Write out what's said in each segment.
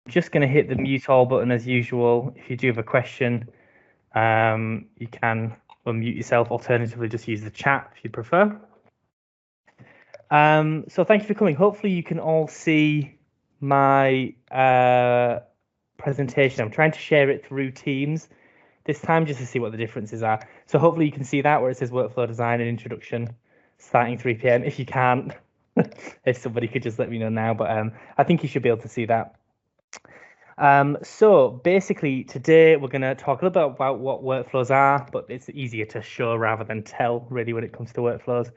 Just going to hit the mute all button as usual. If you do have a question, you can unmute yourself. Alternatively, just use the chat if you prefer. So thank you for coming. Hopefully you can all see my presentation. I'm trying to share it through Teams this time just to see what the differences are. So hopefully you can see that where it says workflow design and introduction starting 3 p.m. If you can't, if somebody could just let me know now, but I think you should be able to see that. So basically today we're going to talk a little bit about what workflows are, but it's easier to show rather than tell really when it comes to workflows.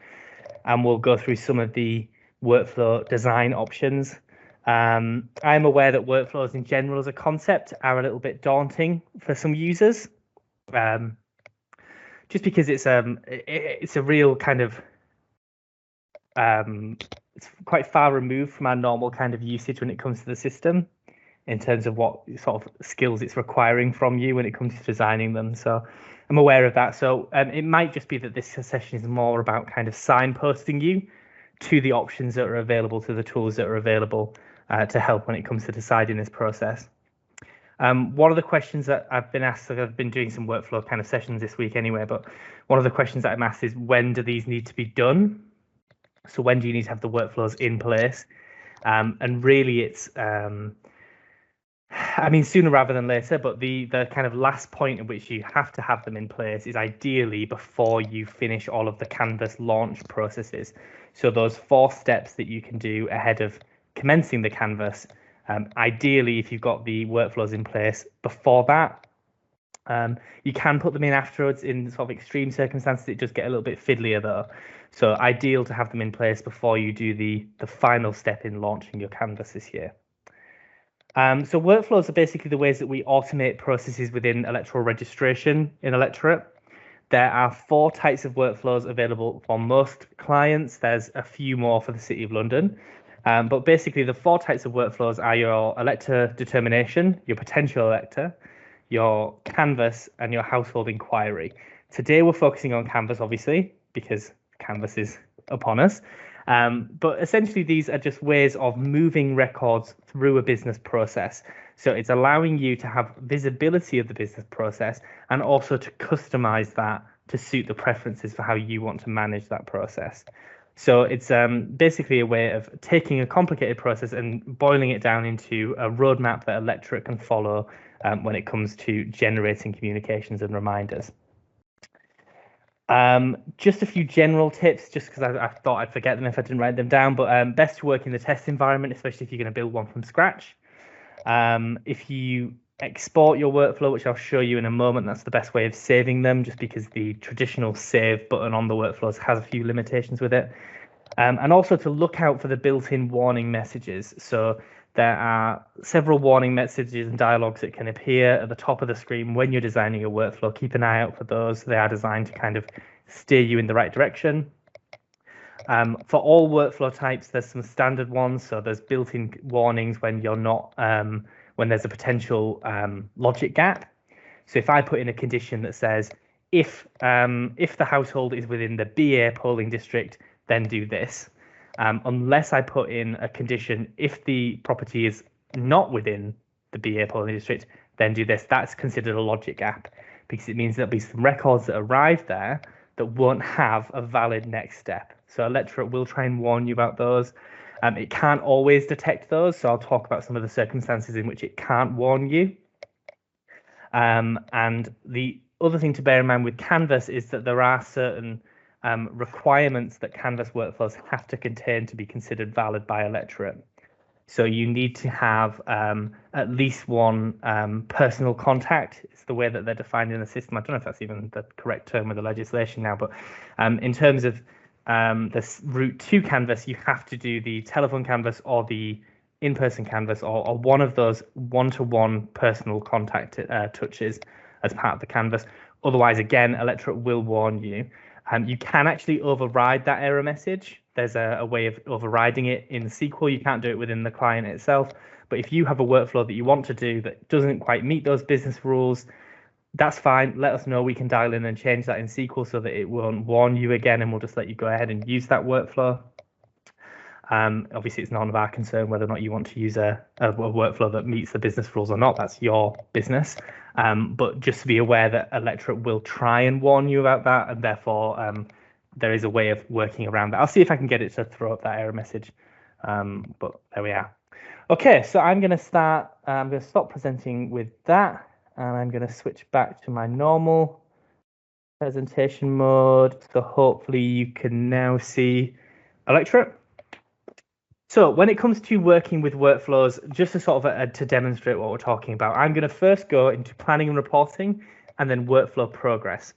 And we'll go through some of the workflow design options. I'm aware that workflows in general as a concept are a little bit daunting for some users, just because it's a real kind of it's quite far removed from our normal kind of usage when it comes to the system in terms of what sort of skills it's requiring from you when it comes to designing them. So I'm aware of that. So it might just be that this session is more about kind of signposting you to the options that are available, to the tools that are available to help when it comes to deciding this process. One of the questions that I've been asked, I've been doing some workflow kind of sessions this week anyway, but one of the questions that I'm asked is when do these need to be done? So when do you need to have the workflows in place? And really it's, I mean, sooner rather than later, but the kind of last point at which you have to have them in place is ideally before you finish all of the Canvas launch processes. So those 4 steps that you can do ahead of commencing the Canvas, ideally, if you've got the workflows in place before that, you can put them in afterwards in sort of extreme circumstances. It does get a little bit fiddlier though. So ideal to have them in place before you do the final step in launching your Canvas this year. So workflows are basically the ways that we automate processes within electoral registration in electorate. There are 4 types of workflows available for most clients. There's a few more for the City of London. But basically the 4 types of workflows are your elector determination, your potential elector, your Canvas, and your household inquiry. Today we're focusing on Canvas, obviously, because Canvas is upon us. But essentially, these are just ways of moving records through a business process. So it's allowing you to have visibility of the business process and also to customize that to suit the preferences for how you want to manage that process. So it's basically a way of taking a complicated process and boiling it down into a roadmap that electorate can follow when it comes to generating communications and reminders. Just a few general tips, just because I thought I'd forget them if I didn't write them down, but best to work in the test environment, especially if you're going to build one from scratch. If you export your workflow, which I'll show you in a moment, that's the best way of saving them, just because the traditional save button on the workflows has a few limitations with it. And also to look out for the built-in warning messages. So there are several warning messages and dialogues that can appear at the top of the screen when you're designing a workflow. Keep an eye out for those. They are designed to kind of steer you in the right direction. For all workflow types, there's some standard ones. So there's built-in warnings when you're not, when there's a potential logic gap. So if I put in a condition that says, if the household is within the BA polling district, then do this. Unless I put in a condition, if the property is not within the BA polling district, then do this. That's considered a logic gap because it means there'll be some records that arrive there that won't have a valid next step. So electorate will try and warn you about those. It can't always detect those, so I'll talk about some of the circumstances in which it can't warn you. And the other thing to bear in mind with Canvas is that there are certain requirements that Canvas workflows have to contain to be considered valid by electorate. So you need to have at least one personal contact. It's the way that they're defined in the system. I don't know if that's even the correct term with the legislation now, but in terms of the route to Canvas, you have to do the telephone Canvas or the in-person Canvas or one of those one-to-one personal contact touches as part of the Canvas. Otherwise, again, electorate will warn you. You can actually override that error message. There's a way of overriding it in SQL. You can't do it within the client itself. But if you have a workflow that you want to do that doesn't quite meet those business rules, that's fine. Let us know. We can dial in and change that in SQL so that it won't warn you again, and we'll just let you go ahead and use that workflow. Obviously, it's none of our concern whether or not you want to use a workflow that meets the business rules or not. That's your business. But just to be aware that Electorate will try and warn you about that, and therefore there is a way of working around that. I'll see if I can get it to throw up that error message. But there we are. Okay, so I'm going to start. I'm going to stop presenting with that, and I'm going to switch back to my normal presentation mode. So hopefully you can now see Electorate. So when it comes to working with workflows, just to sort of to demonstrate what we're talking about, I'm going to first go into planning and reporting and then workflow progress.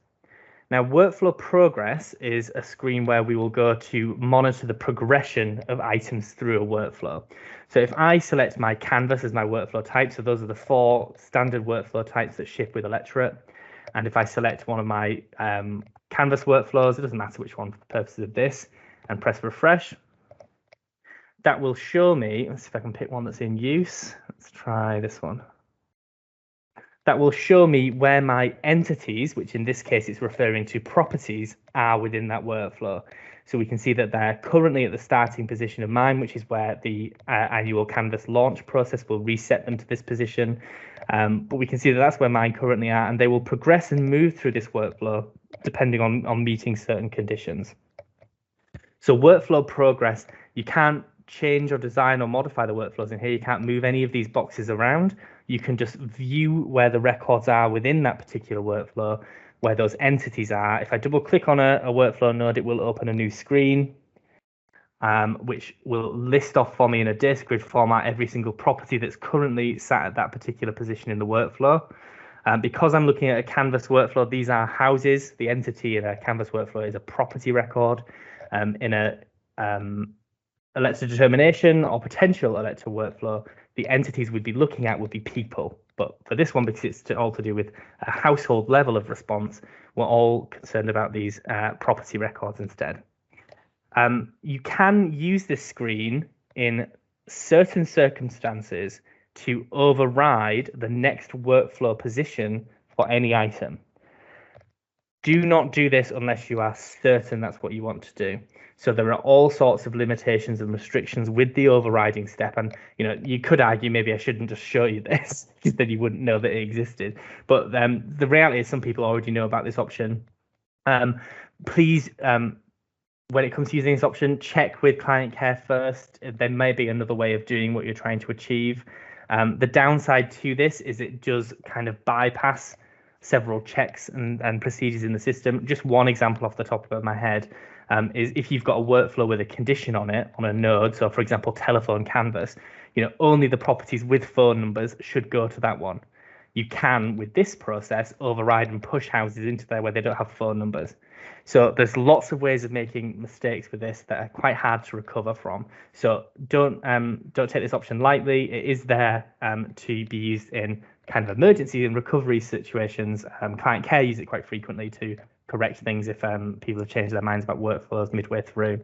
Now, workflow progress is a screen where we will go to monitor the progression of items through a workflow. So if I select my canvas as my workflow type, so those are the 4 standard workflow types that ship with Electorate. And if I select one of my canvas workflows, it doesn't matter which one for the purposes of this, and press refresh, that will show me, let's see if I can pick one that's in use. Let's try this one. That will show me where my entities, which in this case it's referring to properties, are within that workflow. So we can see that they're currently at the starting position of mine, which is where the annual Canvas launch process will reset them to this position. But we can see that that's where mine currently are, and they will progress and move through this workflow depending on meeting certain conditions. So workflow progress, you can't change or design or modify the workflows in here. You can't move any of these boxes around. You can just view where the records are within that particular workflow, where those entities are. If I double click on a workflow node, it will open a new screen, which will list off for me in a data grid format every single property that's currently sat at that particular position in the workflow. Because I'm looking at a Canvas workflow, these are houses. The entity in a Canvas workflow is a property record. In a Elector determination or potential Elector workflow, the entities we'd be looking at would be people. But for this one, because it's all to do with a household level of response, we're all concerned about these property records instead. You can use this screen in certain circumstances to override the next workflow position for any item. Do not do this unless you are certain that's what you want to do. So there are all sorts of limitations and restrictions with the overriding step. And you could argue maybe I shouldn't just show you this because then you wouldn't know that it existed. But the reality is some people already know about this option. Please, when it comes to using this option, check with client care first. There may be another way of doing what you're trying to achieve. The downside to this is it does kind of bypass several checks and procedures in the system. Just one example off the top of my head is if you've got a workflow with a condition on it on a node, so for example telephone canvas, only the properties with phone numbers should go to that one. You can, with this process, override and push houses into there where they don't have phone numbers. So there's lots of ways of making mistakes with this that are quite hard to recover from. So don't take this option lightly. It is there to be used in kind of emergency and recovery situations. Client care use it quite frequently to correct things if people have changed their minds about workflows midway through.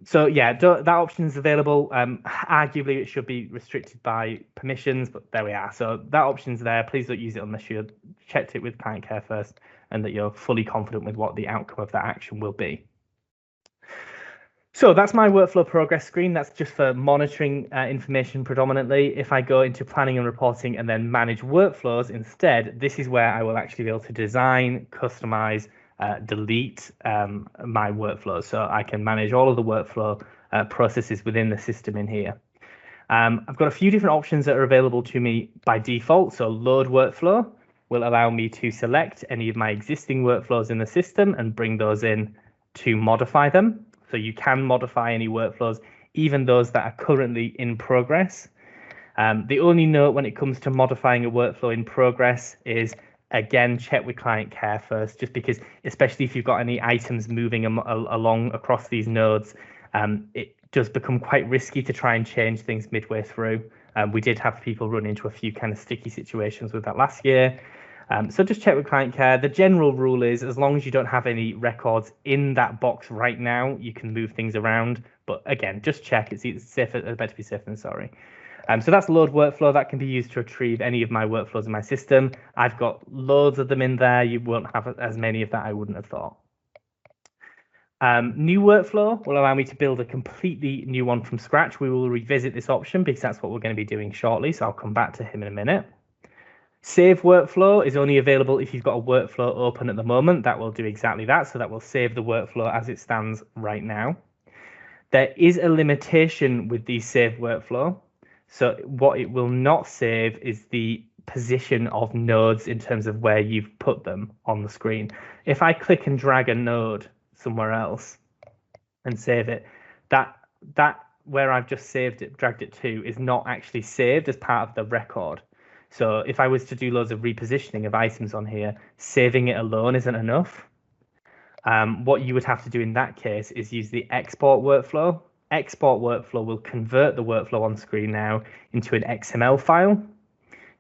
So yeah, that option is available. Arguably, it should be restricted by permissions, but there we are. So that option's there. Please don't use it unless you've checked it with client care first and that you're fully confident with what the outcome of that action will be. So that's my workflow progress screen. That's just for monitoring information predominantly. If I go into planning and reporting and then manage workflows instead, this is where I will actually be able to design, customize, delete my workflows. So I can manage all of the workflow processes within the system in here. I've got a few different options that are available to me by default. So load workflow will allow me to select any of my existing workflows in the system and bring those in to modify them. So you can modify any workflows, even those that are currently in progress. The only note when it comes to modifying a workflow in progress is, again, check with client care first, just because, especially if you've got any items moving along across these nodes, it does become quite risky to try and change things midway through. We did have people run into a few kind of sticky situations with that last year. So just check with client care. The general rule is, as long as you don't have any records in that box right now, you can move things around. But again, just check. It's safer, better to be safe than sorry. So that's load workflow. That can be used to retrieve any of my workflows in my system. I've got loads of them in there. You won't have as many of that, I wouldn't have thought. New workflow will allow me to build a completely new one from scratch. We will revisit this option because that's what we're going to be doing shortly, so I'll come back to him in a minute. Save workflow is only available if you've got a workflow open at the moment. That will do exactly that, so that will save the workflow as it stands right now. There is a limitation with the save workflow. So what it will not save is the position of nodes in terms of where you've put them on the screen. If I click and drag a node somewhere else and save it, that where I've just saved it, dragged it to, is not actually saved as part of the record. So if I was to do loads of repositioning of items on here, saving it alone isn't enough. What you would have to do in that case is use the export workflow. Export workflow will convert the workflow on screen now into an XML file.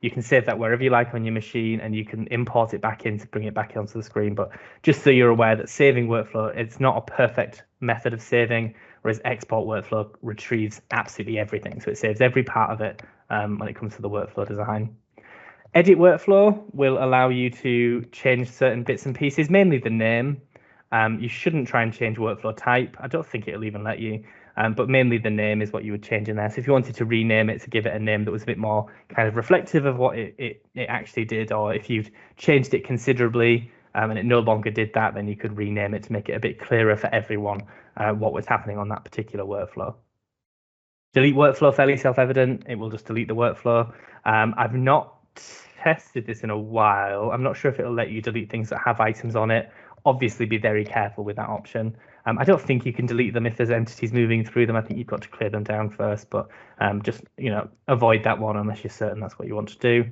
You can save that wherever you like on your machine, and you can import it back in to bring it back onto the screen. But just so you're aware that saving workflow, it's not a perfect method of saving, whereas export workflow retrieves absolutely everything. So it saves every part of it when it comes to the workflow design. Edit workflow will allow you to change certain bits and pieces, mainly the name. You shouldn't try and change workflow type. I don't think it'll even let you. But mainly the name is what you would change in there. So if you wanted to rename it to give it a name that was a bit more kind of reflective of what it actually did, or if you'd changed it considerably and it no longer did that, then you could rename it to make it a bit clearer for everyone what was happening on that particular workflow. Delete workflow, fairly self-evident. It will just delete the workflow. I've not tested this in a while. I'm not sure if it'll let you delete things that have items on it. Obviously, be very careful with that option. I don't think you can delete them if there's entities moving through them. I think you've got to clear them down first, but just avoid that one unless you're certain that's what you want to do.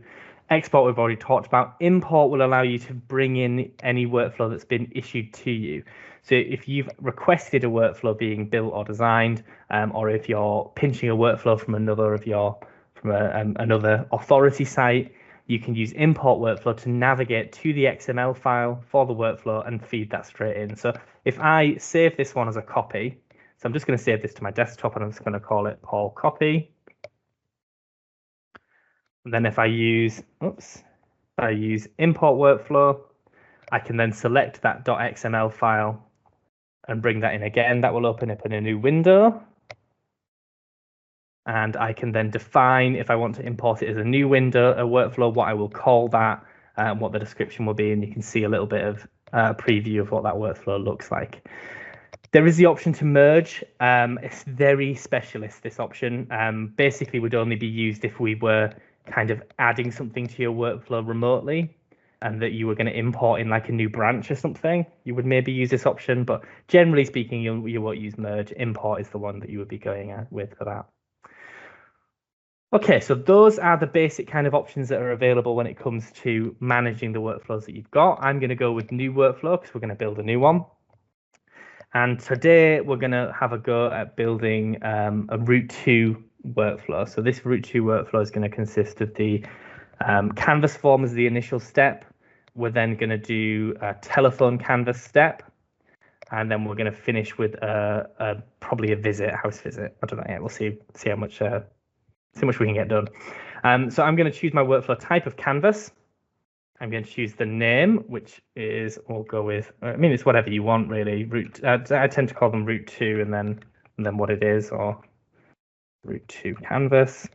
Export we've already talked about. Import will allow you to bring in any workflow that's been issued to you. So if you've requested a workflow being built or designed, or if you're pinching a workflow from another authority site, you can use import workflow to navigate to the XML file for the workflow and feed that straight in. So if I save this one as a copy, so I'm just going to save this to my desktop and I'm just going to call it all copy. And then if I use import workflow, I can then select that .xml file and bring that in again. That will open up in a new window. And I can then define, if I want to import it as a new window, a workflow, what I will call that, and what the description will be. And you can see a little bit of preview of what that workflow looks like. There is the option to merge. It's very specialist, this option. Basically would only be used if we were kind of adding something to your workflow remotely and that you were going to import in like a new branch or something. You would maybe use this option, but generally speaking, you won't use merge. Import is the one that you would be going with for that. Okay, so those are the basic kind of options that are available when it comes to managing the workflows that you've got. I'm going to go with new workflow because we're going to build a new one. And today we're going to have a go at building a Route 2 workflow. So this Route 2 workflow is going to consist of the Canvas form as the initial step. We're then going to do a telephone canvas step. And then we're going to finish with probably a house visit. I don't know yet. We'll see how much we can get done. So I'm going to choose my workflow type of canvas. I'm going to choose the name, which is, we'll go with, I mean, it's whatever you want, really. I tend to call them Route 2 and then what it is, or Route 2 canvas.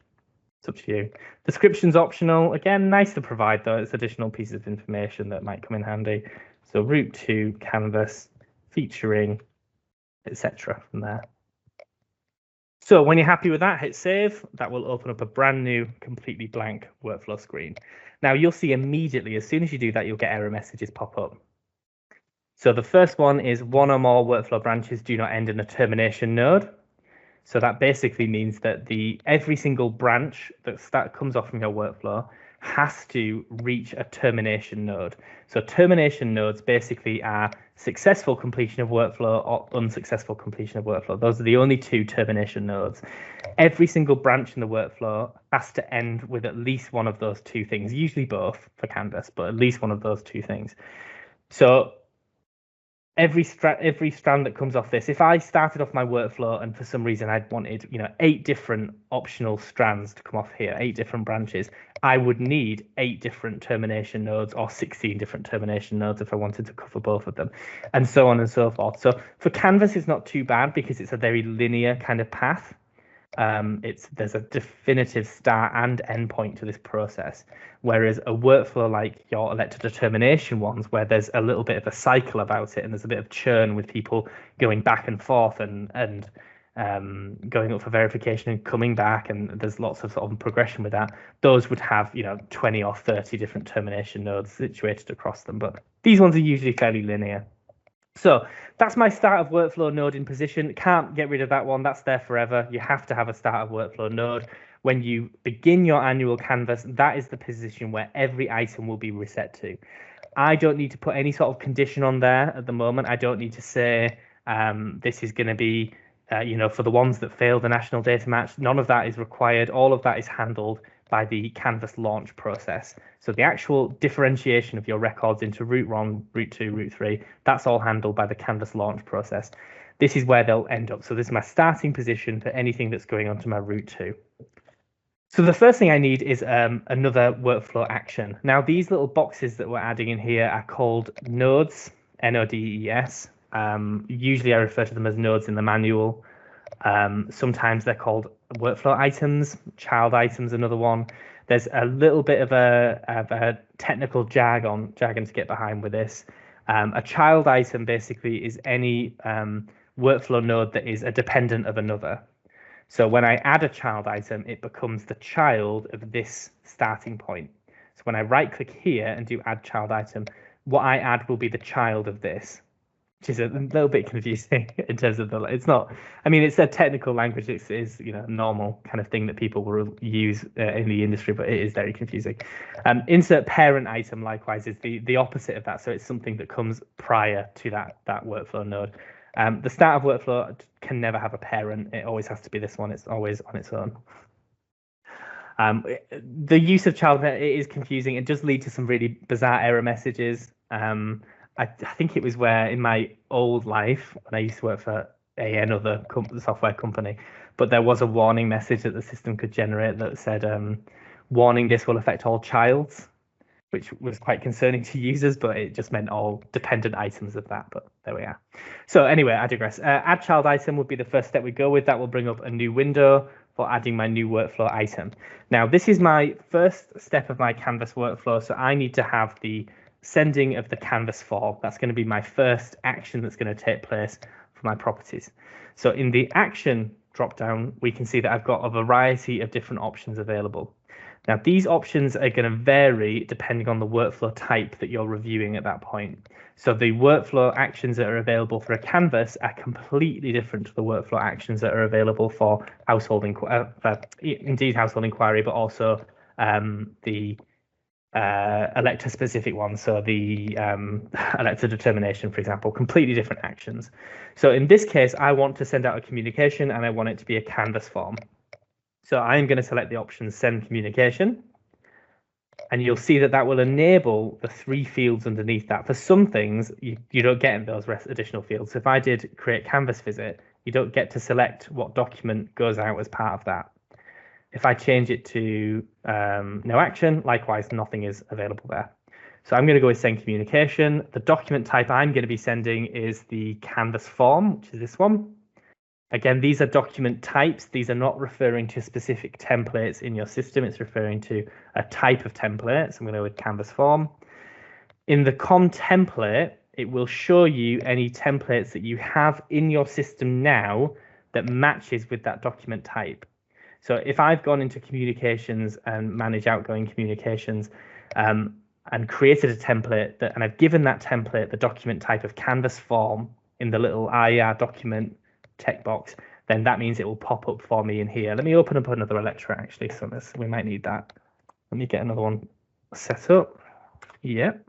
It's up to you. Description's optional. Again, nice to provide, though. It's additional pieces of information that might come in handy. So Route 2 canvas featuring, etc. from there. So when you're happy with that, hit save. That will open up a brand new, completely blank workflow screen. Now you'll see immediately, as soon as you do that, you'll get error messages pop up. So the first one is one or more workflow branches do not end in a termination node. So that basically means that every single branch that comes off from your workflow has to reach a termination node. So termination nodes basically are successful completion of workflow or unsuccessful completion of workflow. Those are the only two termination nodes. Every single branch in the workflow has to end with at least one of those two things, usually both for Canvas, but at least one of those two things. So every strand that comes off this, if I started off my workflow and for some reason I'd wanted, 8 different optional strands to come off here, 8 different branches, I would need 8 different termination nodes or 16 different termination nodes if I wanted to cover both of them, and so on and so forth. So for Canvas, it's not too bad because it's a very linear kind of path. There's a definitive start and end point to this process, whereas a workflow like your elector determination ones, where there's a little bit of a cycle about it and there's a bit of churn with people going back and forth and going up for verification and coming back, and there's lots of sort of progression with that. Those would have 20 or 30 different termination nodes situated across them, but these ones are usually fairly linear. So that's my start of workflow node in position. Can't get rid of that one. That's there forever. You have to have a start of workflow node. When you begin your annual canvas, that is the position where every item will be reset to. I don't need to put any sort of condition on there at the moment. I don't need to say this is going to be, for the ones that fail the national data match. None of that is required. All of that is handled by the Canvas launch process. So the actual differentiation of your records into route 1, route 2, route 3, that's all handled by the Canvas launch process. This is where they'll end up. So this is my starting position for anything that's going onto my route 2. So the first thing I need is another workflow action. Now, these little boxes that we're adding in here are called nodes, N-O-D-E-S. Usually I refer to them as nodes in the manual. Sometimes they're called workflow items, child items, another one. There's a little bit of a technical jargon to get behind with this. A child item basically is any workflow node that is a dependent of another. So when I add a child item, it becomes the child of this starting point. So when I right click here and do add child item, what I add will be the child of this, which is a little bit confusing in terms of it's not, I mean, it's a technical language. It's a normal kind of thing that people will use in the industry, but it is very confusing. Insert parent item likewise is the opposite of that. So it's something that comes prior to that workflow node. The start of workflow can never have a parent. It always has to be this one. It's always on its own. The use of child, it is confusing. It does lead to some really bizarre error messages. I think it was where in my old life, when I used to work for another software company, but there was a warning message that the system could generate that said, warning, this will affect all childs, which was quite concerning to users, but it just meant all dependent items of that. But there we are. So anyway, I digress. Add child item would be the first step we go with. That will bring up a new window for adding my new workflow item. Now, this is my first step of my Canvas workflow. So I need to have the sending of the Canvas form. That's going to be my first action that's going to take place for my properties. So in the action dropdown, we can see that I've got a variety of different options available. Now, these options are going to vary depending on the workflow type that you're reviewing at that point. So the workflow actions that are available for a canvas are completely different to the workflow actions that are available for household inquiry, but also the elector specific ones. So the elector determination, for example, completely different actions. So in this case, I want to send out a communication and I want it to be a canvas form. So I'm going to select the option send communication, and you'll see that that will enable the 3 fields underneath that. For some things, you don't get those additional fields. So if I did create canvas visit, you don't get to select what document goes out as part of that. If I change it to no action, likewise, nothing is available there. So I'm going to go with send communication. The document type I'm going to be sending is the canvas form, which is this one. Again, these are document types. These are not referring to specific templates in your system. It's referring to a type of template. So I'm going to go with canvas form. In the com template, it will show you any templates that you have in your system now that matches with that document type. So if I've gone into communications and manage outgoing communications and created a template and I've given that template the document type of canvas form in the little IR document text box, then that means it will pop up for me in here. Let me open up another Electra actually, so we might need that. Let me get another one set up. Yep.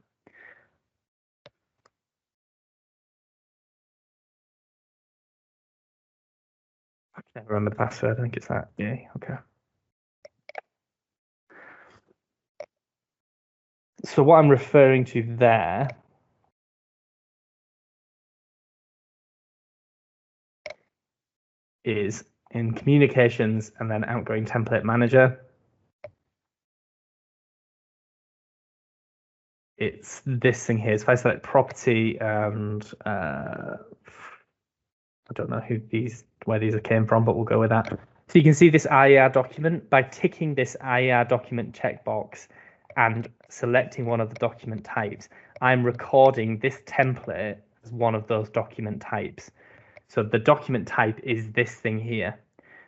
I can't remember the password. I think it's that. Yeah, okay. So what I'm referring to there is in communications and then outgoing template manager. It's this thing here. So if I select property and I don't know where these came from, but we'll go with that. So you can see this IAR document. By ticking this IAR document checkbox and selecting one of the document types, I'm recording this template as one of those document types. So the document type is this thing here.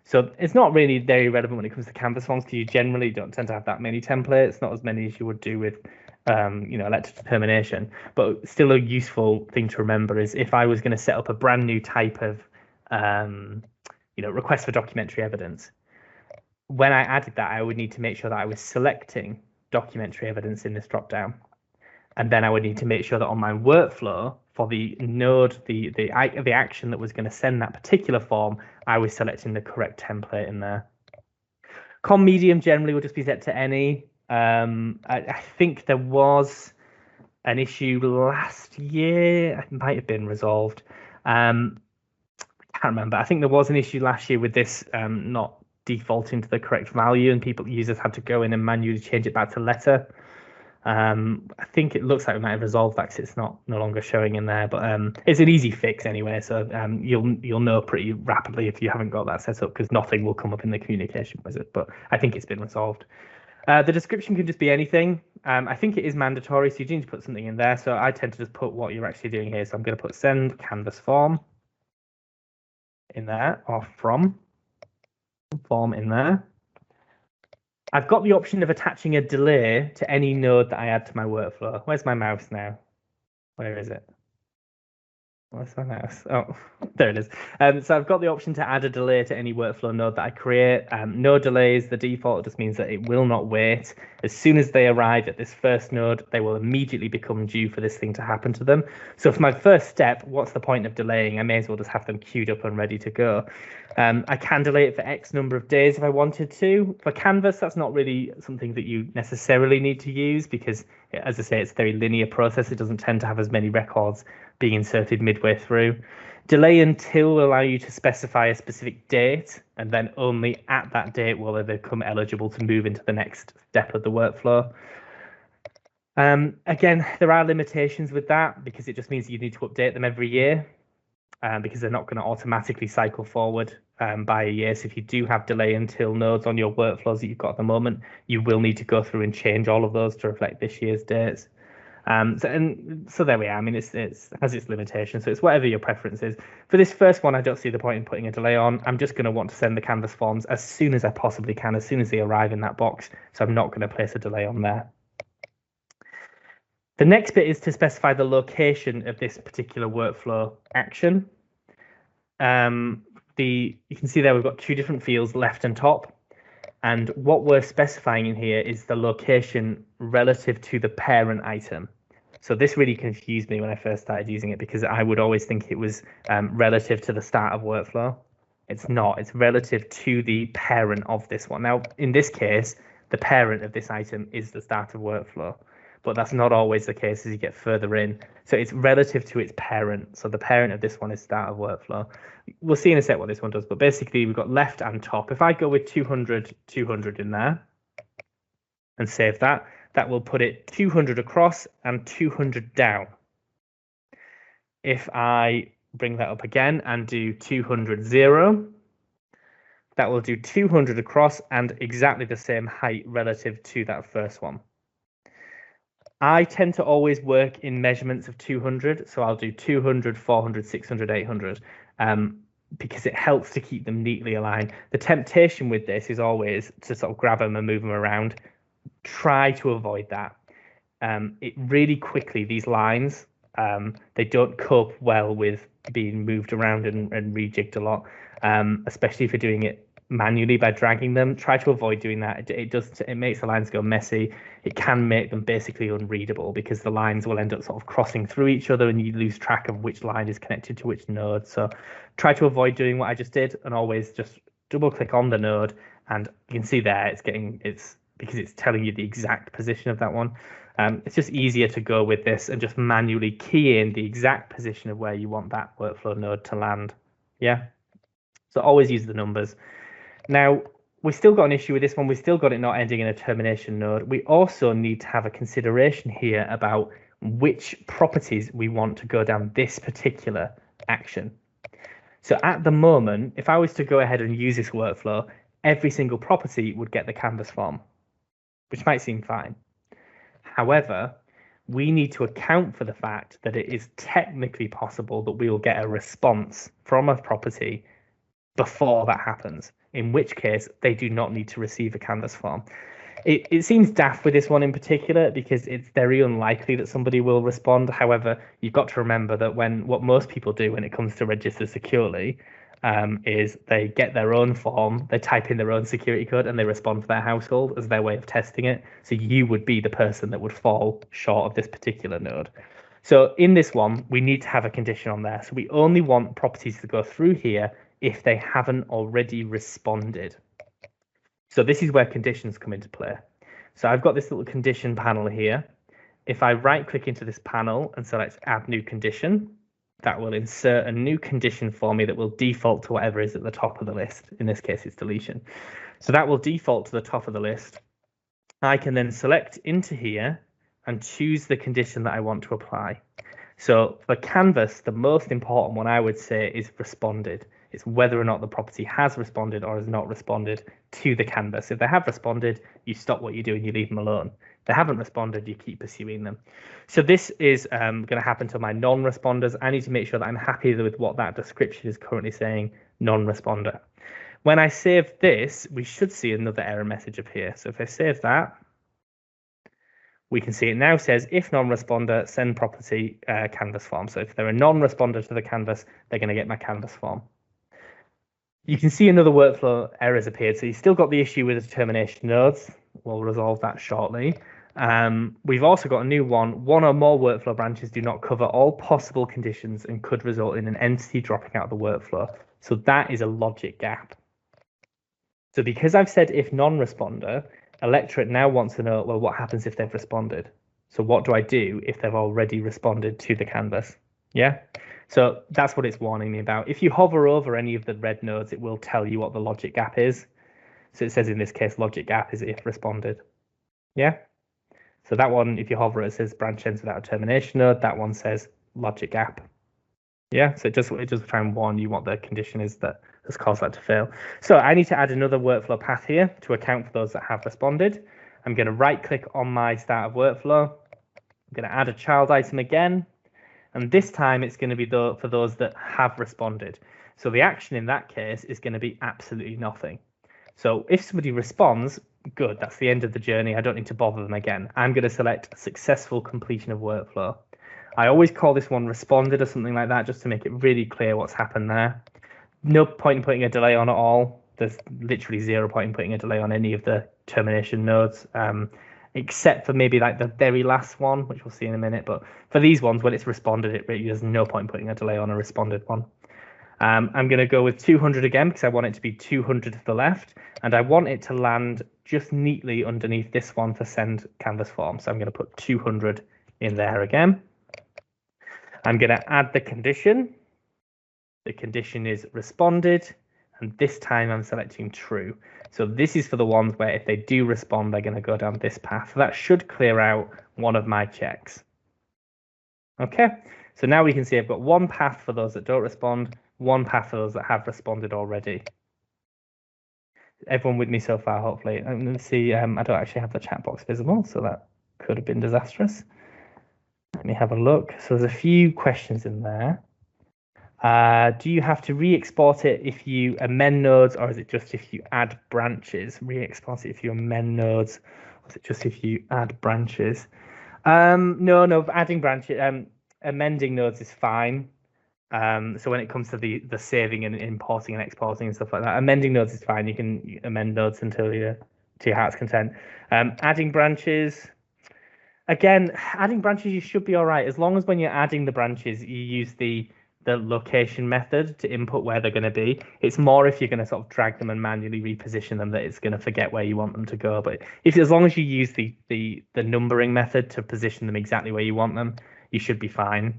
So it's not really very relevant when it comes to Canvas forms, because you generally don't tend to have that many templates, not as many as you would do with elective determination. But still a useful thing to remember is if I was going to set up a brand new type of request for documentary evidence, when I added that, I would need to make sure that I was selecting documentary evidence in this dropdown. And then I would need to make sure that on my workflow for the node, the action that was going to send that particular form, I was selecting the correct template in there. Com medium generally will just be set to any. I think there was an issue last year. It might have been resolved. I can't remember. I think there was an issue last year with this not defaulting to the correct value, and users had to go in and manually change it back to letter. I think it looks like we might have resolved that because it's no longer showing in there, but it's an easy fix anyway. So you'll know pretty rapidly if you haven't got that set up, because nothing will come up in the communication wizard. But I think it's been resolved. The description can just be anything. I think it is mandatory, so you need to put something in there. So I tend to just put what you're actually doing here. So I'm going to put send canvas form in there, or from form in there. I've got the option of attaching a delay to any node that I add to my workflow. Where's my mouse now? Where is it? Where's my mouse? Oh, there it is. So I've got the option to add a delay to any workflow node that I create. No delays. The default just means that it will not wait. As soon as they arrive at this first node, they will immediately become due for this thing to happen to them. So for my first step, what's the point of delaying? I may as well just have them queued up and ready to go. I can delay it for X number of days if I wanted to. For Canvas, that's not really something that you necessarily need to use because, as I say, it's a very linear process. It doesn't tend to have as many records being inserted midway through. Delay until will allow you to specify a specific date, and then only at that date will they become eligible to move into the next step of the workflow. Again, there are limitations with that because it just means you need to update them every year. Because they're not going to automatically cycle forward by a year. So if you do have delay until nodes on your workflows that you've got at the moment, you will need to go through and change all of those to reflect this year's dates. So there we are. I mean, it has its limitations. So it's whatever your preference is. For this first one, I don't see the point in putting a delay on. I'm just going to want to send the Canvas forms as soon as I possibly can, as soon as they arrive in that box. So I'm not going to place a delay on there. The next bit is to specify the location of this particular workflow action. You can see there we've got two different fields, left and top. And what we're specifying in here is the location relative to the parent item. So this really confused me when I first started using it because I would always think it was relative to the start of workflow. It's not. It's relative to the parent of this one. Now, in this case, the parent of this item is the start of workflow. But that's not always the case as you get further in. So it's relative to its parent. So the parent of this one is start of workflow. We'll see in a sec what this one does, but basically we've got left and top. If I go with 200, 200 in there and save that, that will put it 200 across and 200 down. If I bring that up again and do 200, 0, that will do 200 across and exactly the same height relative to that first one. I tend to always work in measurements of 200, so I'll do 200, 400, 600, 800, because it helps to keep them neatly aligned. The temptation with this is always to sort of grab them and move them around. Try to avoid that. It really quickly, these lines, they don't cope well with being moved around and rejigged a lot, especially if you're doing it manually by dragging them. Try to avoid doing that. It makes the lines go messy. It can make them basically unreadable because the lines will end up sort of crossing through each other and you lose track of which line is connected to which node. So try to avoid doing what I just did and always just double click on the node, and you can see there it's because it's telling you the exact position of that one. It's just easier to go with this and just manually key in the exact position of where you want that workflow node to land. Yeah. So always use the numbers. Now, we still got an issue with this one. We still got it not ending in a termination node. We also need to have a consideration here about which properties we want to go down this particular action. So at the moment, if I was to go ahead and use this workflow, every single property would get the canvas form, which might seem fine. However, we need to account for the fact that it is technically possible that we will get a response from a property before that happens, in which case they do not need to receive a canvas form. It seems daft with this one in particular because it's very unlikely that somebody will respond. However, you've got to remember that what most people do when it comes to register securely is they get their own form, they type in their own security code, and they respond for their household as their way of testing it. So you would be the person that would fall short of this particular node. So in this one, we need to have a condition on there. So we only want properties to go through here if they haven't already responded. So this is where conditions come into play. So I've got this little condition panel here. If I right click into this panel and select add new condition, that will insert a new condition for me that will default to whatever is at the top of the list. In this case, it's deletion. So that will default to the top of the list. I can then select into here and choose the condition that I want to apply. So for Canvas, the most important one I would say is responded. It's whether or not the property has responded or has not responded to the canvas. If they have responded, you stop what you do and you leave them alone. If they haven't responded, you keep pursuing them. So this is going to happen to my non-responders. I need to make sure that I'm happy with what that description is currently saying, non-responder. When I save this, we should see another error message appear. So if I save that, we can see it now says, if non-responder, send property canvas form. So if they're a non-responder to the canvas, they're going to get my canvas form. You can see another workflow errors appeared. So you've still got the issue with the termination nodes. We'll resolve that shortly. We've also got a new one. One or more workflow branches do not cover all possible conditions and could result in an entity dropping out of the workflow. So that is a logic gap. So because I've said if non-responder, Electorate now wants to know, well, what happens if they've responded? So what do I do if they've already responded to the canvas? Yeah. So that's what it's warning me about. If you hover over any of the red nodes, it will tell you what the logic gap is. So it says in this case, logic gap is if responded. Yeah. So that one, if you hover, it says branch ends without a termination node. That one says logic gap. Yeah. So it just try and warn you what the condition is that has caused that to fail. So I need to add another workflow path here to account for those that have responded. I'm going to right click on my start of workflow. I'm going to add a child item again. And this time it's going to be for those that have responded. So the action in that case is going to be absolutely nothing. So if somebody responds, good, that's the end of the journey. I don't need to bother them again. I'm going to select successful completion of workflow. I always call this one responded or something like that, just to make it really clear what's happened there. No point in putting a delay on at all. There's literally 0 point in putting a delay on any of the termination nodes. Except for maybe like the very last one, which we'll see in a minute. But for these ones, when it's responded, it really there's no point putting a delay on a responded one. I'm going to go with 200 again because I want it to be 200 to the left, and I want it to land just neatly underneath this one for send canvas form. So I'm going to put 200 in there again. I'm going to add the condition. The condition is responded. And this time I'm selecting true. So this is for the ones where if they do respond, they're going to go down this path. So that should clear out one of my checks. Okay, so now we can see I've got one path for those that don't respond, one path for those that have responded already. Everyone with me so far, hopefully. Let me see, I don't actually have the chat box visible, so that could have been disastrous. Let me have a look. So there's a few questions in there. Do you have to re-export it if you amend nodes, or is it just if you add branches? Re-export it if you amend nodes, or is it just if you add branches? No, adding branches, amending nodes is fine. So when it comes to the saving and importing and exporting and stuff like that, amending nodes is fine. You can amend nodes until to your heart's content. Adding branches, again, adding branches you should be all right as long as when you're adding the branches you use the location method to input where they're going to be. It's more if you're going to sort of drag them and manually reposition them that it's going to forget where you want them to go. But as long as you use the numbering method to position them exactly where you want them, you should be fine.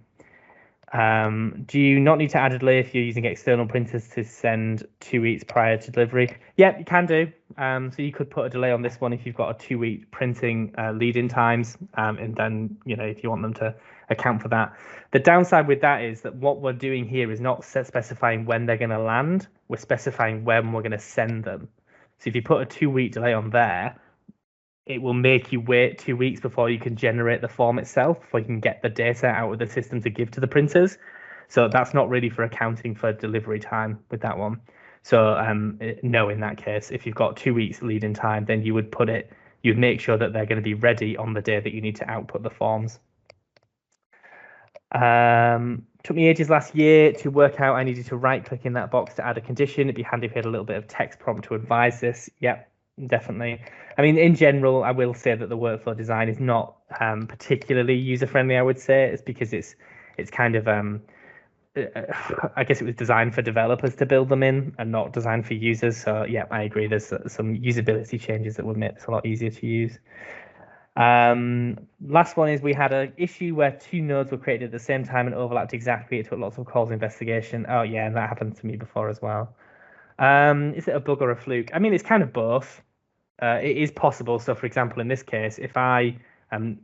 Do you not need to add a delay if you're using external printers to send 2 weeks prior to delivery? Yep, you can do. So you could put a delay on this one if you've got a 2-week printing lead-in times, and then if you want them to account for that. The downside with that is that what we're doing here is not specifying when they're going to land. We're specifying when we're going to send them. So if you put a 2-week delay on there, it will make you wait 2 weeks before you can generate the form itself, before you can get the data out of the system to give to the printers. So that's not really for accounting for delivery time with that one. So no, in that case, if you've got 2 weeks lead in time, then you'd make sure that they're going to be ready on the day that you need to output the forms. Took me ages last year to work out I needed to right click in that box to add a condition. It'd be handy if you had a little bit of text prompt to advise this. Yep, definitely. I mean, in general, I will say that the workflow design is not particularly user-friendly, I would say. It's because it's kind of, I guess it was designed for developers to build them in and not designed for users. So yeah, I agree. There's some usability changes that would make this a lot easier to use. Last one is we had an issue where 2 nodes were created at the same time and overlapped exactly. It took lots of calls investigation. Oh yeah, and that happened to me before as well. Is it a bug or a fluke? I mean, it's kind of both. It is possible. So for example, in this case, if I am,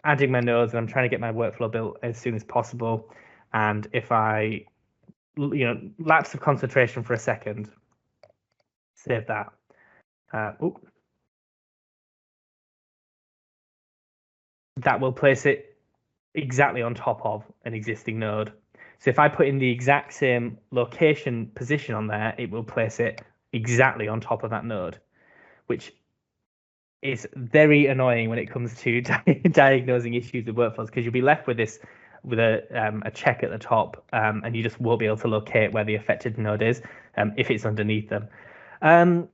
adding my nodes and I'm trying to get my workflow built as soon as possible, and if I, lapse of concentration for a second, save that. That will place it exactly on top of an existing node. So if I put in the exact same location position on there, it will place it exactly on top of that node, which is very annoying when it comes to diagnosing issues with workflows, because you'll be left with this with a check at the top, and you just won't be able to locate where the affected node is if it's underneath them.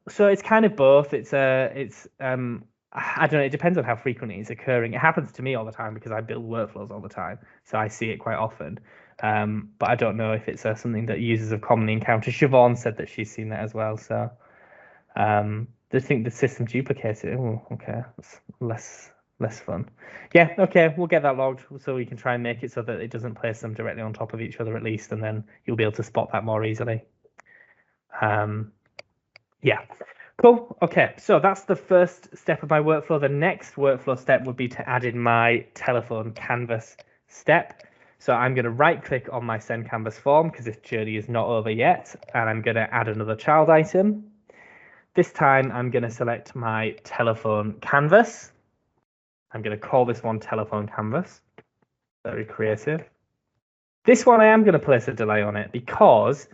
So it's kind of both. I don't know. It depends on how frequently it's occurring. It happens to me all the time because I build workflows all the time, so I see it quite often. But I don't know if it's something that users have commonly encountered. Siobhan said that she's seen that as well. So they think the system duplicates it. Oh, okay, that's less fun. Yeah, okay, we'll get that logged so we can try and make it so that it doesn't place them directly on top of each other at least, and then you'll be able to spot that more easily. Yeah. Cool. Okay, so that's the first step of my workflow. The next workflow step would be to add in my telephone canvas step. So I'm going to right click on my send canvas form because this journey is not over yet, and I'm going to add another child item. This time I'm going to select my telephone canvas. I'm going to call this one telephone canvas. Very creative. This one I am going to place a delay on it because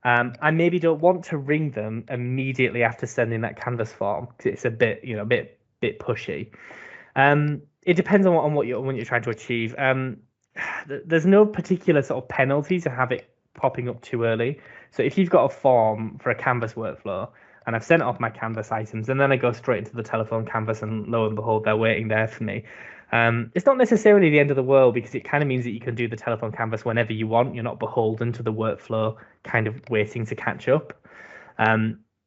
I maybe don't want to ring them immediately after sending that canvas form because it's a bit, bit pushy. It depends on what you're trying to achieve. There's no particular sort of penalty to have it popping up too early. So if you've got a form for a canvas workflow and I've sent off my canvas items and then I go straight into the telephone canvas and lo and behold, they're waiting there for me. It's not necessarily the end of the world because it kind of means that you can do the telephone canvas whenever you want. You're not beholden to the workflow kind of waiting to catch up.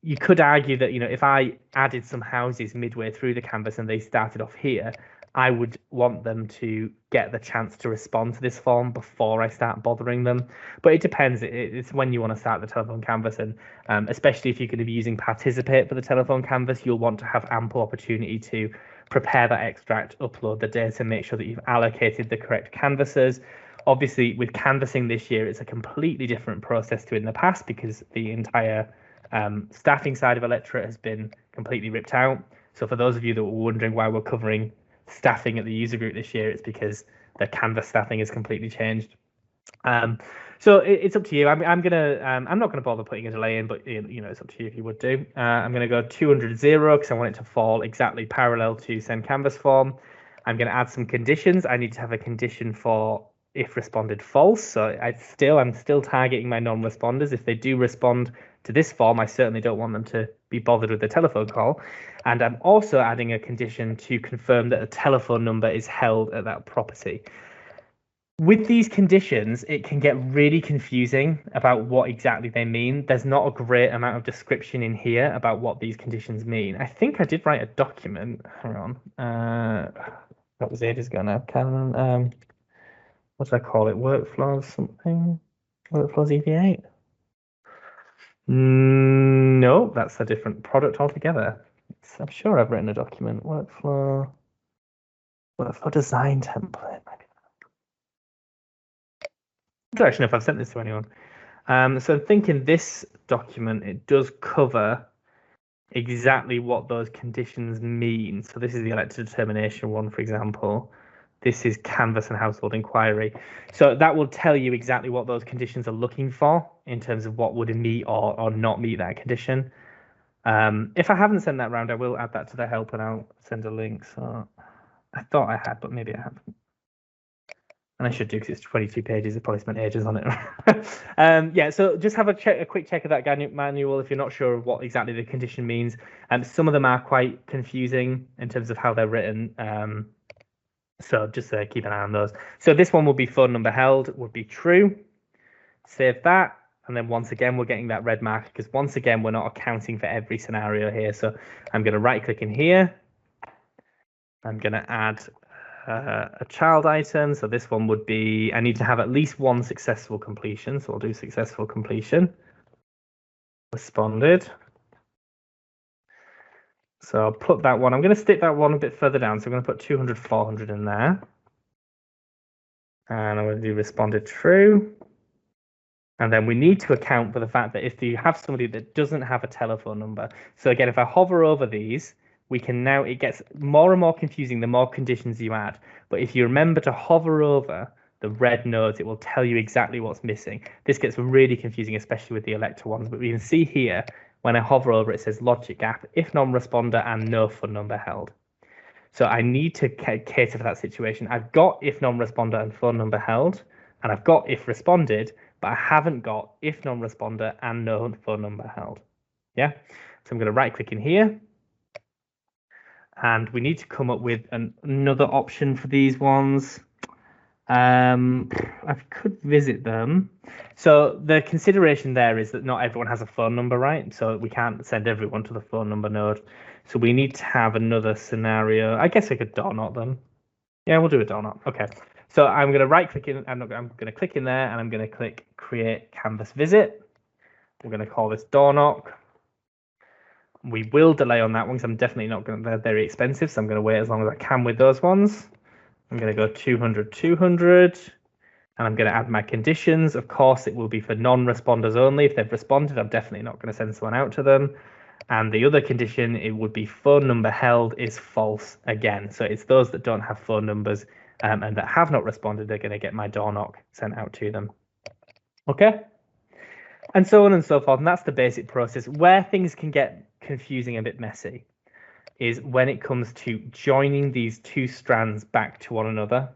You could argue that, if I added some houses midway through the canvas and they started off here, I would want them to get the chance to respond to this form before I start bothering them. But it depends. It's when you want to start the telephone canvas. And especially if you're going to be using Participate for the telephone canvas, you'll want to have ample opportunity to prepare that extract, upload the data, make sure that you've allocated the correct canvases. Obviously, with canvassing this year, it's a completely different process to in the past because the entire staffing side of Electra has been completely ripped out. So for those of you that were wondering why we're covering staffing at the user group this year, it's because the Canvas staffing has completely changed. So it's up to you. I'm not gonna bother putting a delay in, but it's up to you if you would do. I'm gonna go 200 0 because I want it to fall exactly parallel to send canvas form. I'm gonna add some conditions. I need to have a condition for if responded false. So I'm still targeting my non-responders. If they do respond to this form, I certainly don't want them to be bothered with the telephone call. And I'm also adding a condition to confirm that a telephone number is held at that property. With these conditions, it can get really confusing about what exactly they mean. There's not a great amount of description in here about what these conditions mean. I think I did write a document. Hang on. That was ages ago now. what did I call it? Workflows something? Workflows EV8? No, that's a different product altogether. I'm sure I've written a document. Workflow design template. I don't actually know if I've sent this to anyone. So I'm thinking this document, it does cover exactly what those conditions mean. So this is the elected determination one, for example. This is canvass and household inquiry. So that will tell you exactly what those conditions are looking for in terms of what would meet or not meet that condition. If I haven't sent that round, I will add that to the help and I'll send a link. So I thought I had, but maybe I haven't. And I should do because it's 22 pages. I probably spent ages on it. Yeah, so just have a quick check of that manual if you're not sure what exactly the condition means. Some of them are quite confusing in terms of how they're written. So just keep an eye on those. So this one will be phone number held, would be true. Save that. And then once again, we're getting that red mark because once again, we're not accounting for every scenario here. So I'm going to right click in here. I'm going to add a child item. So this one would be, I need to have at least one successful completion. So I'll do successful completion. Responded. So I'll put that one. I'm going to stick that one a bit further down. So I'm going to put 200, 400 in there. And I'm going to do responded true. And then we need to account for the fact that if you have somebody that doesn't have a telephone number. So again, if I hover over these, we can now, it gets more and more confusing the more conditions you add. But if you remember to hover over the red nodes, it will tell you exactly what's missing. This gets really confusing, especially with the elector ones. But we can see here, when I hover over, it says logic gap, if non-responder and no phone number held. So I need to cater for that situation. I've got if non-responder and phone number held, and I've got if responded, but I haven't got if non-responder and no phone number held. Yeah, so I'm going to right click in here. And we need to come up with another option for these ones. I could visit them. So the consideration there is that not everyone has a phone number, right? So we can't send everyone to the phone number node. So we need to have another scenario. I guess I could door knock them. Yeah, we'll do a door knock. Okay. So I'm going to right click in. I'm going to click in there and I'm going to click create canvas visit. We're going to call this door knock. We will delay on that one because I'm definitely not going to, they're very expensive. So I'm going to wait as long as I can with those ones. I'm going to go 200, 200. And I'm going to add my conditions. Of course, it will be for non-responders only. If they've responded, I'm definitely not going to send someone out to them. And the other condition, it would be phone number held is false again. So it's those that don't have phone numbers and that have not responded, they're going to get my door knock sent out to them. Okay? And so on and so forth. And that's the basic process. Where things can get confusing and a bit messy is when it comes to joining these two strands back to one another.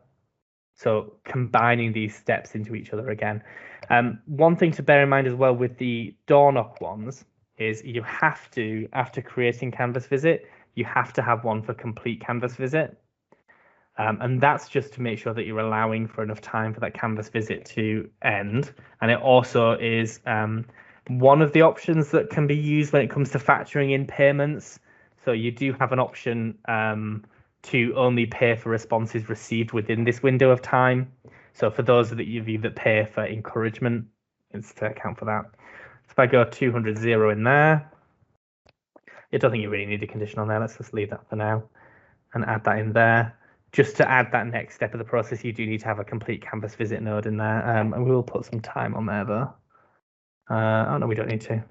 So combining these steps into each other again. One thing to bear in mind as well with the door knock ones is you have to, after creating Canvas Visit, you have to have one for complete Canvas Visit. And that's just to make sure that you're allowing for enough time for that Canvas Visit to end. And it also is one of the options that can be used when it comes to factoring in payments. So you do have an option to only pay for responses received within this window of time. So for those of you that pay for encouragement, it's to account for that. So if I go 200, 0 in there, I don't think you really need a condition on there. Let's just leave that for now and add that in there. Just to add that next step of the process, you do need to have a complete Canvas Visit node in there. And we will put some time on there though. Oh no, we don't need to.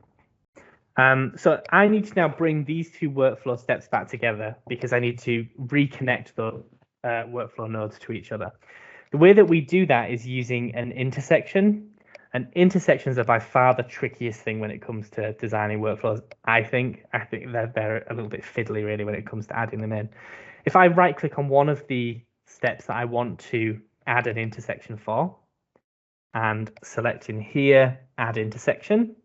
So I need to now bring these two workflow steps back together because I need to reconnect those workflow nodes to each other. The way that we do that is using an intersection. And intersections are by far the trickiest thing when it comes to designing workflows. I think they're a little bit fiddly really when it comes to adding them in. If I right click on one of the steps that I want to add an intersection for and select in here, add intersection,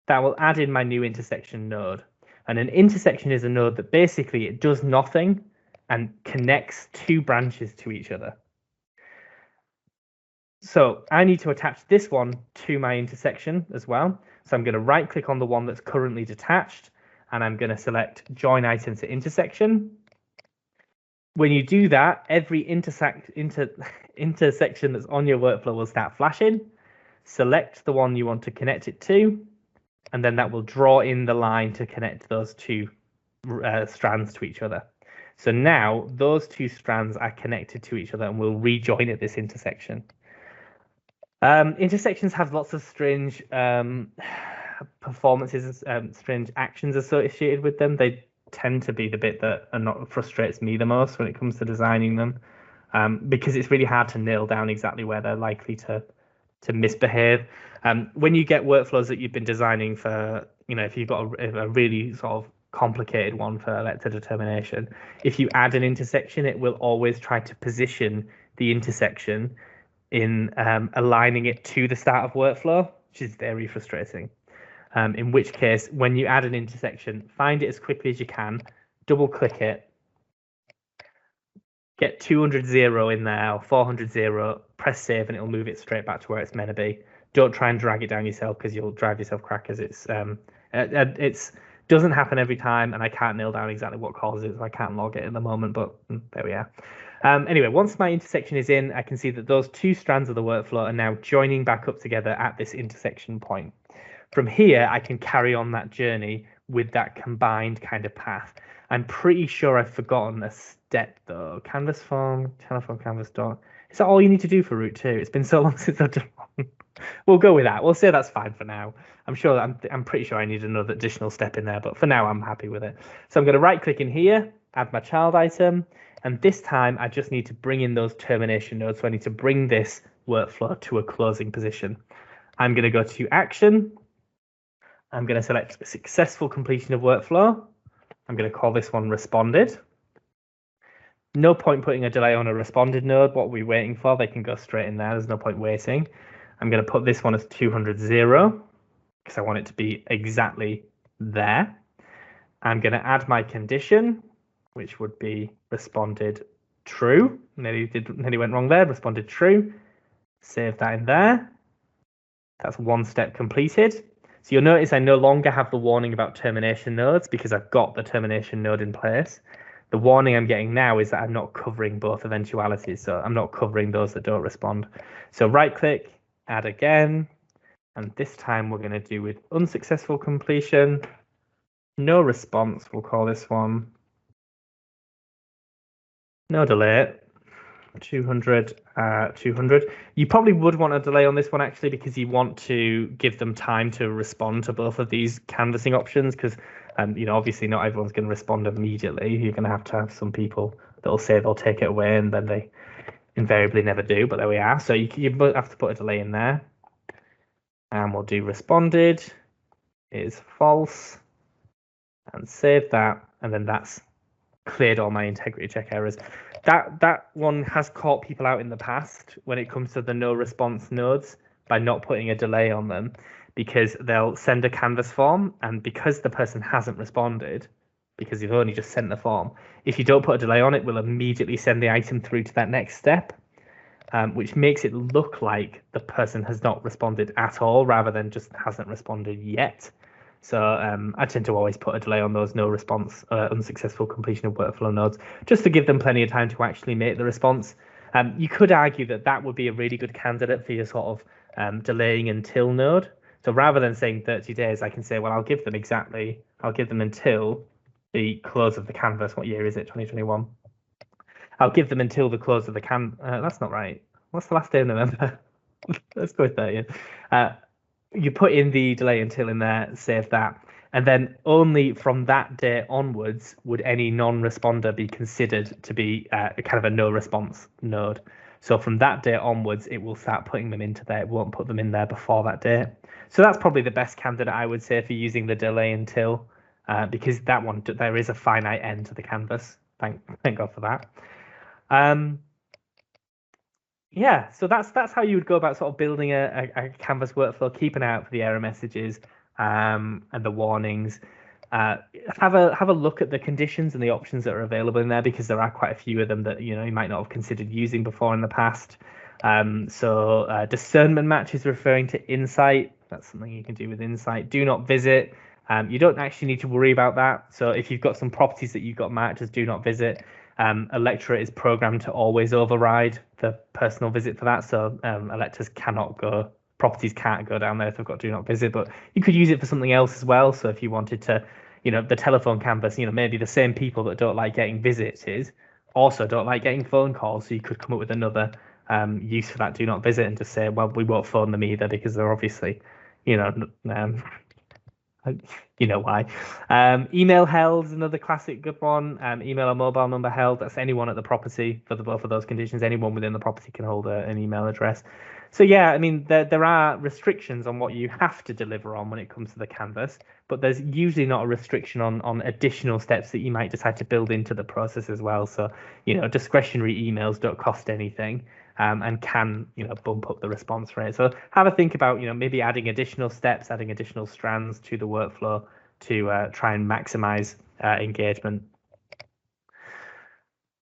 that will add in my new intersection node. And an intersection is a node that basically it does nothing and connects two branches to each other. So I need to attach this one to my intersection as well. So I'm going to right click on the one that's currently detached and I'm going to select join item to intersection. When you do that, every intersection that's on your workflow will start flashing. Select the one you want to connect it to, and then that will draw in the line to connect those two strands to each other. So now those two strands are connected to each other and will rejoin at this intersection. Intersections have lots of strange performances, strange actions associated with them. They tend to be the bit that frustrates me the most when it comes to designing them, because it's really hard to nail down exactly where they're likely to misbehave. When you get workflows that you've been designing for, if you've got a really sort of complicated one for vector determination, if you add an intersection, it will always try to position the intersection in aligning it to the start of workflow, which is very frustrating. In which case, when you add an intersection, find it as quickly as you can, double click it, get 200 0 in there or 400 0, press save, and it'll move it straight back to where it's meant to be. Don't try and drag it down yourself because you'll drive yourself crackers. It's doesn't happen every time, and I can't nail down exactly what causes it, so I can't log it at the moment, but there we are. Anyway, once my intersection is in, I can see that those two strands of the workflow are now joining back up together at this intersection point. From here, I can carry on that journey with that combined kind of path. I'm pretty sure I've forgotten a step though. Canvas form, telephone canvas dot. Is that all you need to do for route 2? It's been so long since I've done one. We'll go with that. We'll say that's fine for now. I'm pretty sure I need another additional step in there, but for now I'm happy with it. So I'm going to right click in here, add my child item, and this time I just need to bring in those termination nodes. So I need to bring this workflow to a closing position. I'm going to go to action. I'm going to select successful completion of workflow. I'm going to call this one responded. No point putting a delay on a responded node. What are we waiting for? They can go straight in there. There's no point waiting. I'm going to put this one as 200 0 because I want it to be exactly there. I'm going to add my condition, which would be responded true. Nearly went wrong there. Responded true. Save that in there. That's one step completed. So you'll notice I no longer have the warning about termination nodes because I've got the termination node in place. The warning I'm getting now is that I'm not covering both eventualities, so I'm not covering those that don't respond. So right click, add again, and this time we're going to do with unsuccessful completion, no response, we'll call this one, no delay, 200, 200. You probably would want a delay on this one actually because you want to give them time to respond to both of these canvassing options because obviously not everyone's going to respond immediately. You're going to have some people that'll say they'll take it away and then they invariably never do, but there we are. So you have to put a delay in there. And we'll do responded is false and save that, and then that's cleared all my integrity check errors. That one has caught people out in the past when it comes to the no response nodes by not putting a delay on them, because they'll send a canvas form, and because the person hasn't responded, because you've only just sent the form, if you don't put a delay on it, we'll immediately send the item through to that next step, which makes it look like the person has not responded at all rather than just hasn't responded yet. So I tend to always put a delay on those no response, unsuccessful completion of workflow nodes, just to give them plenty of time to actually make the response. You could argue that would be a really good candidate for your sort of delaying until node. So rather than saying 30 days, I can say, well, I'll give them until the close of the canvas. What year is it? 2021. I'll give them until the close of the that's not right. What's the last day of November? Let's go with 30th. You put in the delay until in there, save that, and then only from that day onwards would any non-responder be considered to be kind of a no response node. So from that day onwards, it will start putting them into there. It won't put them in there before that date. So that's probably the best candidate I would say for using the delay until, because that one, there is a finite end to the canvas. Thank God for that. Yeah, so that's how you would go about sort of building a Canvas workflow. Keep an eye out for the error messages and the warnings. Have a look at the conditions and the options that are available in there, because there are quite a few of them that you might not have considered using before in the past. So discernment match is referring to insight. That's something you can do with insight. Do not visit. You don't actually need to worry about that. So if you've got some properties that you've got matched as do not visit, Electra is programmed to always override the personal visit for that, so properties can't go down there if they've got do not visit, but you could use it for something else as well. So if you wanted to, the telephone canvas, maybe the same people that don't like getting visited also don't like getting phone calls, so you could come up with another use for that do not visit and just say, well, we won't phone them either because they're obviously, you know why. Email held is another classic good one. Email or mobile number held. That's anyone at the property for both of those conditions. Anyone within the property can hold an email address. So yeah, I mean there are restrictions on what you have to deliver on when it comes to the canvas, but there's usually not a restriction on additional steps that you might decide to build into the process as well. So discretionary emails don't cost anything. And can bump up the response rate. So have a think about maybe adding additional steps, adding additional strands to the workflow to try and maximize engagement.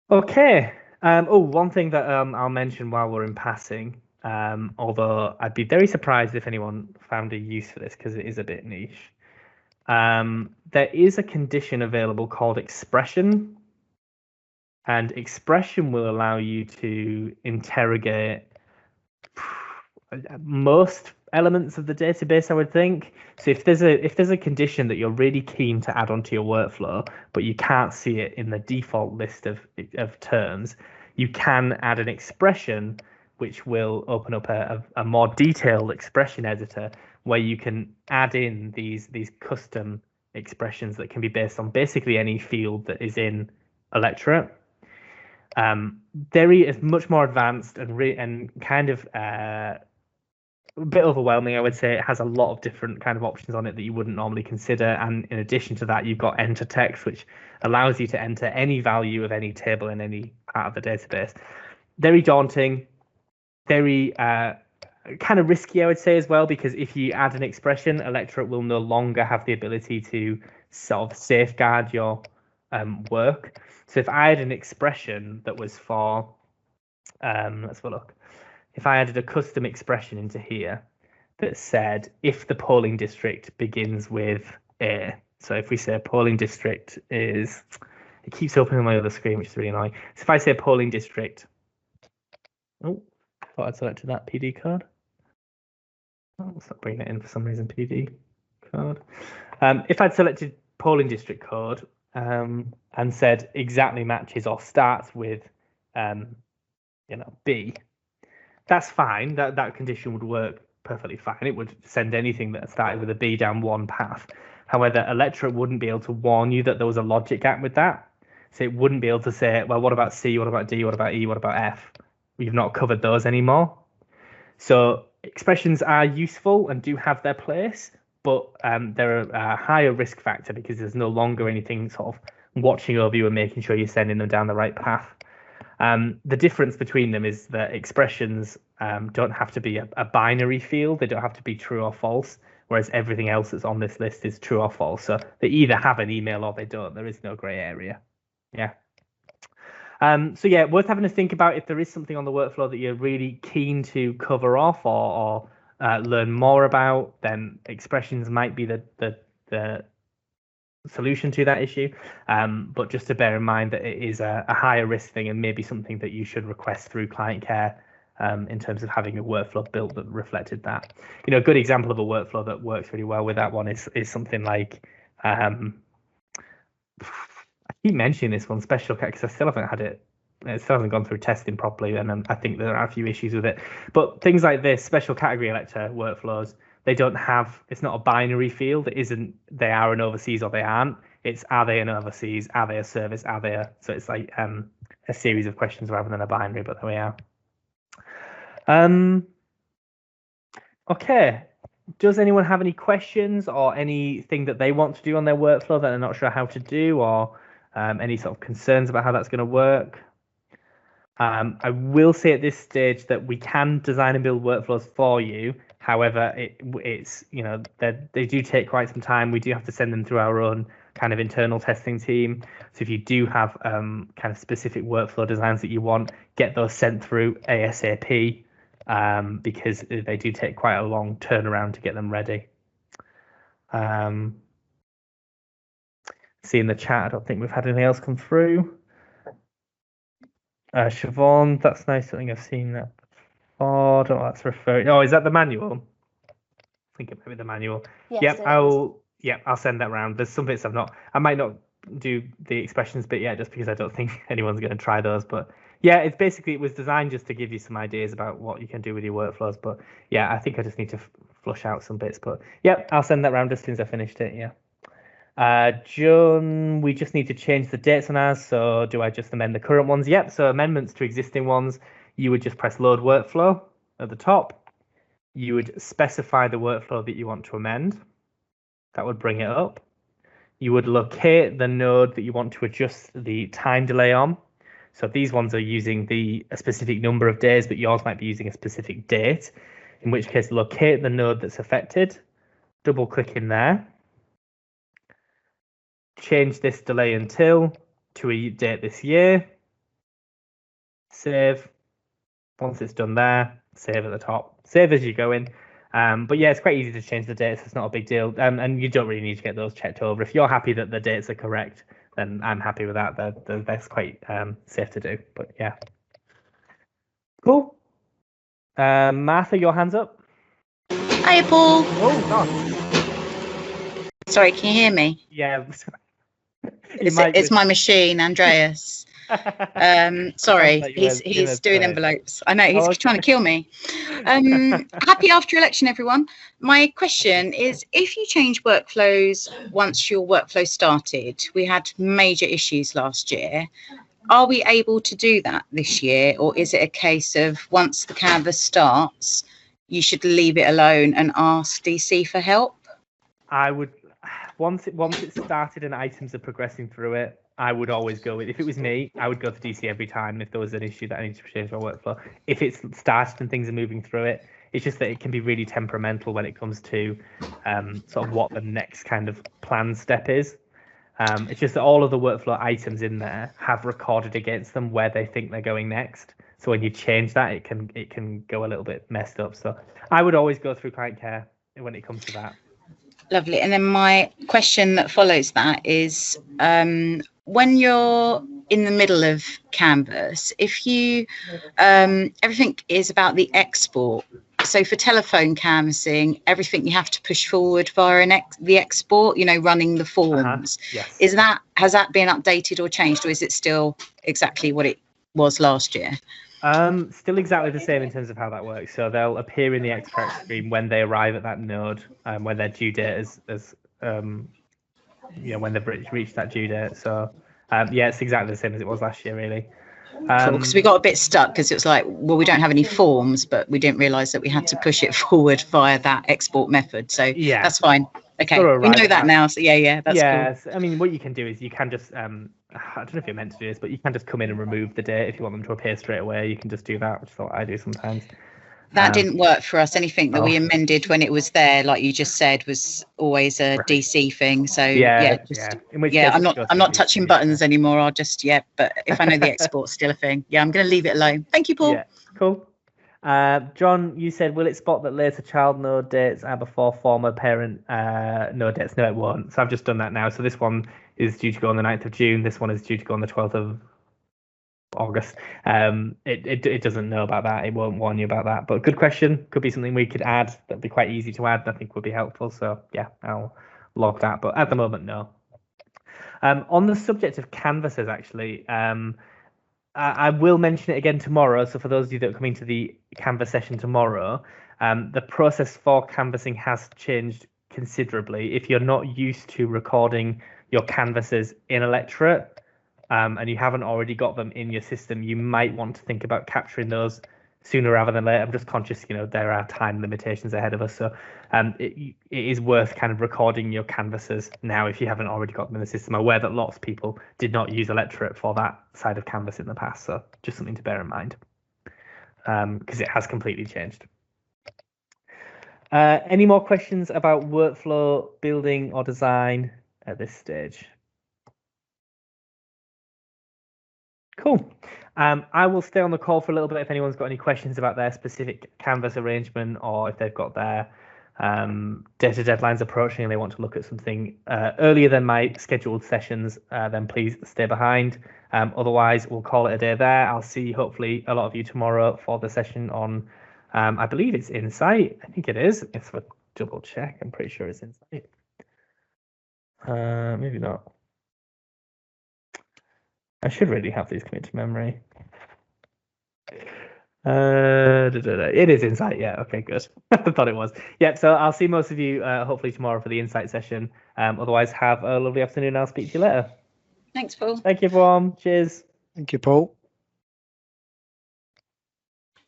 Okay. One thing that I'll mention while we're in passing, although I'd be very surprised if anyone found a use for this because it is a bit niche. There is a condition available called expression. And expression will allow you to interrogate most elements of the database, I would think. So if there's a condition that you're really keen to add onto your workflow, but you can't see it in the default list of terms, you can add an expression which will open up a more detailed expression editor where you can add in these custom expressions that can be based on basically any field that is in Electra. Very is much more advanced and kind of a bit overwhelming, I would say. It has a lot of different kind of options on it that you wouldn't normally consider. And in addition to that, you've got enter text, which allows you to enter any value of any table in any part of the database. Very daunting, very kind of risky, I would say, as well, because if you add an expression, Electra will no longer have the ability to sort of safeguard your work. So if I had an expression that was for, let's have a look. If I added a custom expression into here that said, if the polling district begins with A, so if we say polling district is, it keeps opening on my other screen, which is really annoying. So if I say polling district, I thought I'd selected that PD code. Oh, it's not bringing it in for some reason, PD code. If I'd selected polling district code, and said exactly matches or starts with B, that's fine. That condition would work perfectly fine. It would send anything that started with a B down one path. However, Electra wouldn't be able to warn you that there was a logic gap with that. So it wouldn't be able to say, well, what about C? What about D? What about E? What about F? We've not covered those anymore. So expressions are useful and do have their place, but they're a higher risk factor because there's no longer anything sort of watching over you and making sure you're sending them down the right path. The difference between them is that expressions don't have to be a binary field. They don't have to be true or false, whereas everything else that's on this list is true or false. So they either have an email or they don't. There is no gray area. Yeah. So yeah, worth having to think about if there is something on the workflow that you're really keen to cover off or learn more about, then expressions might be the solution to that issue. But just to bear in mind that it is a higher risk thing and maybe something that you should request through client care in terms of having a workflow built that reflected that. A good example of a workflow that works really well with that one is something like I keep mentioning this one, special cat, because I still haven't had it. It still hasn't gone through testing properly, and I think there are a few issues with it. But things like this, special category Electra workflows, they don't have. It's not a binary field. It isn't. They are an overseas or they aren't. It's are they an overseas? Are they a service? Are they a? So it's like a series of questions rather than a binary. But there we are. Okay. Does anyone have any questions or anything that they want to do on their workflow that they're not sure how to do, or any sort of concerns about how that's going to work? I will say at this stage that we can design and build workflows for you. However, it's they do take quite some time. We do have to send them through our own kind of internal testing team. So if you do have kind of specific workflow designs that you want, get those sent through ASAP, because they do take quite a long turnaround to get them ready. See in the chat, I don't think we've had anything else come through. Siobhan, that's nice. Something I've seen that before. I don't know what that's referring. Oh, is that the manual? I think it might be the manual. Yes, Yep, it I'll send that round. There's some bits I might not do the expressions bit yet, just because I don't think anyone's going to try those. But yeah, it was designed just to give you some ideas about what you can do with your workflows. But yeah, I think I just need to flush out some bits. But yep, I'll send that round as soon as I finished it. Yeah. John, we just need to change the dates on ours. So do I just amend the current ones? Yep. So amendments to existing ones, you would just press load workflow at the top. You would specify the workflow that you want to amend. That would bring it up. You would locate the node that you want to adjust the time delay on. So these ones are using a specific number of days, but yours might be using a specific date, in which case locate the node that's affected, double click in there, change this delay until to a date this year, save. Once it's done there, save at the top, save as you go in. But yeah, it's quite easy to change the dates. It's not a big deal, and you don't really need to get those checked over. If you're happy that the dates are correct, then I'm happy with that. That's quite safe to do. But yeah, cool. Martha, your hands up. Hi, Paul. Oh God. Sorry, can you hear me? Yeah. It's my machine, Andreas. Sorry, he's doing envelopes. I know he's trying to kill me. Happy after election, everyone. My question is, if you change workflows once your workflow started, we had major issues last year. Are we able to do that this year, or is it a case of once the canvas starts, you should leave it alone and ask DC for help? I would, once it started and items are progressing through it, I would always go with, if it was me, I would go to DC every time if there was an issue that I need to change my workflow. If it's started and things are moving through it, it's just that it can be really temperamental when it comes to sort of what the next kind of plan step is. It's just that all of the workflow items in there have recorded against them where they think they're going next. So when you change that, it can go a little bit messed up. So I would always go through client care when it comes to that. Lovely. And then my question that follows that is, when you're in the middle of Canvas, if you everything is about the export. So for telephone canvassing, everything you have to push forward via the export, running the forms. Yes. Has that been updated or changed, or is it still exactly what it was last year? Still exactly the same in terms of how that works. So they'll appear in the extract stream when they arrive at that node, when their due date when they've reached that due date. So yeah, it's exactly the same as it was last year, really. Cool, because we got a bit stuck because it was like, well, we don't have any forms, but we didn't realise that we had to push it forward via that export method. So yeah, that's fine. Okay, we know that now. So that's cool. I mean, what you can do is you can just I don't know if you're meant to do this, but you can just come in and remove the date if you want them to appear straight away. You can just do that, which is what I do sometimes. That didn't work for us. Anything that we amended when it was there, like you just said, was always a DC thing. So I'm not touching buttons anymore. I'll just but if I know the export's still a thing, I'm going to leave it alone. Thank you, Paul. Yeah, cool. John, you said, will it spot that later child node dates are before former parent node dates? No, it won't. So I've just done that now. So this one is due to go on the 9th of June. This one is due to go on the 12th of August. It doesn't know about that. It won't warn you about that. But good question. Could be something we could add. That'd be quite easy to add. I think would be helpful. So yeah, I'll log that. But at the moment, no. On the subject of canvases, actually, I will mention it again tomorrow. So for those of you that are coming to the Canvas session tomorrow, the process for canvassing has changed considerably. If you're not used to recording your canvases in Electorate, and you haven't already got them in your system, you might want to think about capturing those sooner rather than later. I'm just conscious, there are time limitations ahead of us. So it is worth kind of recording your canvases now if you haven't already got them in the system. I'm aware that lots of people did not use Electorate for that side of Canvas in the past. So just something to bear in mind, because it has completely changed. Any more questions about workflow building or design at this stage? Cool. I will stay on the call for a little bit if anyone's got any questions about their specific Canvas arrangement, or if they've got their data deadline's approaching and they want to look at something earlier than my scheduled sessions, then please stay behind. Otherwise, we'll call it a day there. I'll see hopefully a lot of you tomorrow for the session on, I believe it's Insight. I think it is. It's for double check. I'm pretty sure it's Insight. Maybe not. I should really have these commit to memory. It is Insight. Yeah. Okay, good. I thought it was. Yeah. So I'll see most of you hopefully tomorrow for the Insight session. Otherwise, have a lovely afternoon. I'll speak to you later. Thanks, Paul. Thank you, everyone. Cheers. Thank you, Paul.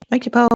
Thank you, Paul.